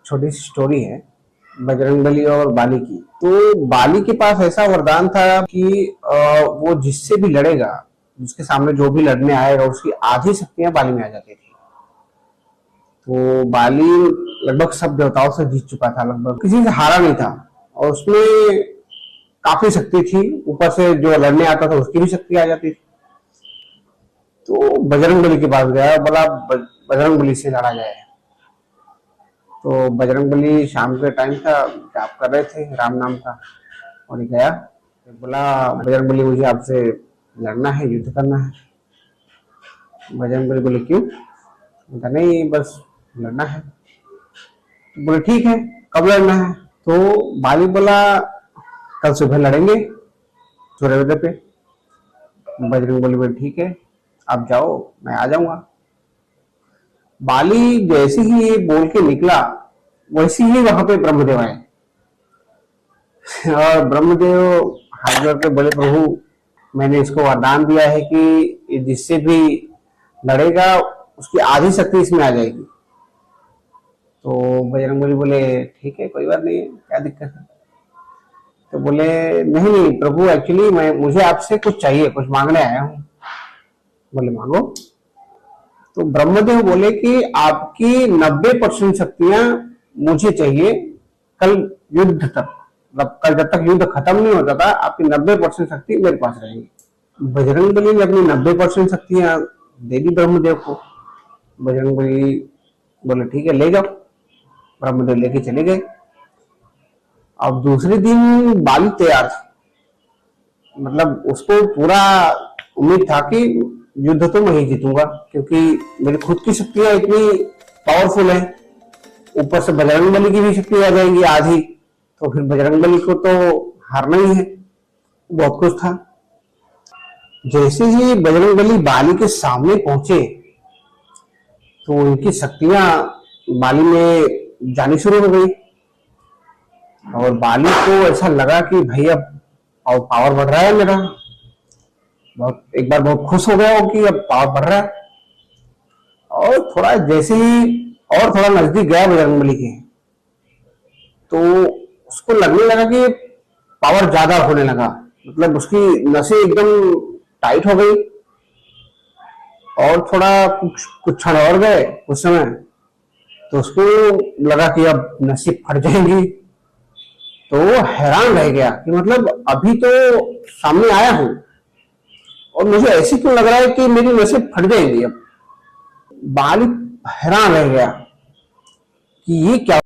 छोटी सी स्टोरी है बजरंगबली और बाली की। तो बाली के पास ऐसा वरदान था कि वो जिससे भी लड़ेगा, जिसके सामने जो भी लड़ने आएगा, उसकी आधी शक्तियां बाली में आ जाती थी। तो बाली लगभग सब देवताओं से जीत चुका था, लगभग किसी से हारा नहीं था। और उसमें काफी शक्ति थी, ऊपर से जो लड़ने आता था उसकी भी शक्ति आ जाती थी। तो बजरंगबली के पास गया, बोला बजरंगबली से लड़ा जाए। तो बजरंगबली शाम के टाइम था, जाप कर रहे थे राम नाम का, और ये गया, बोला बजरंगबली मुझे आपसे लड़ना है, युद्ध करना है। बजरंगबली बोले क्यों? बोला नहीं, बस लड़ना है। तो बोले ठीक है, कब लड़ना है? तो बाली बोला कल सुबह लड़ेंगे सूर्योदय पे। बजरंगबली बोले ठीक है, आप जाओ, मैं आ जाऊंगा। बाली जैसे ही ये बोल के निकला, वैसे ही वहां पे ब्रह्मदेव आए। और ब्रह्मदेव हाथ जोड़ के बोले प्रभु, मैंने इसको वरदान दिया है कि जिससे भी लड़ेगा उसकी आधी शक्ति इसमें आ जाएगी। तो बजरंगबली बोले ठीक है, कोई बात नहीं है, क्या दिक्कत है? तो बोले नहीं नहीं प्रभु, एक्चुअली मुझे आपसे कुछ चाहिए, कुछ मांगने आया हूँ। बोले मांगो। तो ब्रह्मदेव बोले कि आपकी 90% शक्तियां मुझे चाहिए कल युद्ध तक, मतलब कल जब तक युद्ध खत्म नहीं होता था, आपकी 90% शक्ति मेरे पास रहेगी। बजरंगबली ने अपनी 90% शक्तियां दे दी ब्रह्मदेव को। बजरंगबली बोले ठीक है, ले जाओ। ब्रह्मदेव लेके चले गए। अब दूसरे दिन बाली तैयार था, मतलब उसको पूरा उम्मीद था कि युद्ध तो मैं ही जीतूंगा, क्योंकि मेरी खुद की शक्तियां इतनी पावरफुल है, ऊपर से बजरंगबली की भी शक्ति आ जाएगी आधी, तो फिर बजरंगबली को तो हारना ही है। बहुत कुछ था। जैसे ही बजरंगबली बाली के सामने पहुंचे, तो उनकी शक्तियां बाली में जानी शुरू हो गई। और बाली को ऐसा लगा कि भाई अब पावर बढ़ रहा है मेरा। बहुत एक बार बहुत खुश हो गया हो कि अब पावर बढ़ रहा है। और थोड़ा जैसे ही और थोड़ा नजदीक गया बजरंगबली के, तो उसको लगने लगा कि पावर ज्यादा होने लगा, मतलब उसकी नसें एकदम टाइट हो गई। और थोड़ा कुछ क्षण और गए, कुछ समय, तो उसको लगा कि अब नसें फट जाएंगी। तो वो हैरान रह गया कि मतलब अभी तो सामने आया हूं और मुझे ऐसे क्यों लग रहा है कि मेरी नसें फट जाएंगी अब। बाली हैरान रह गया कि ये क्या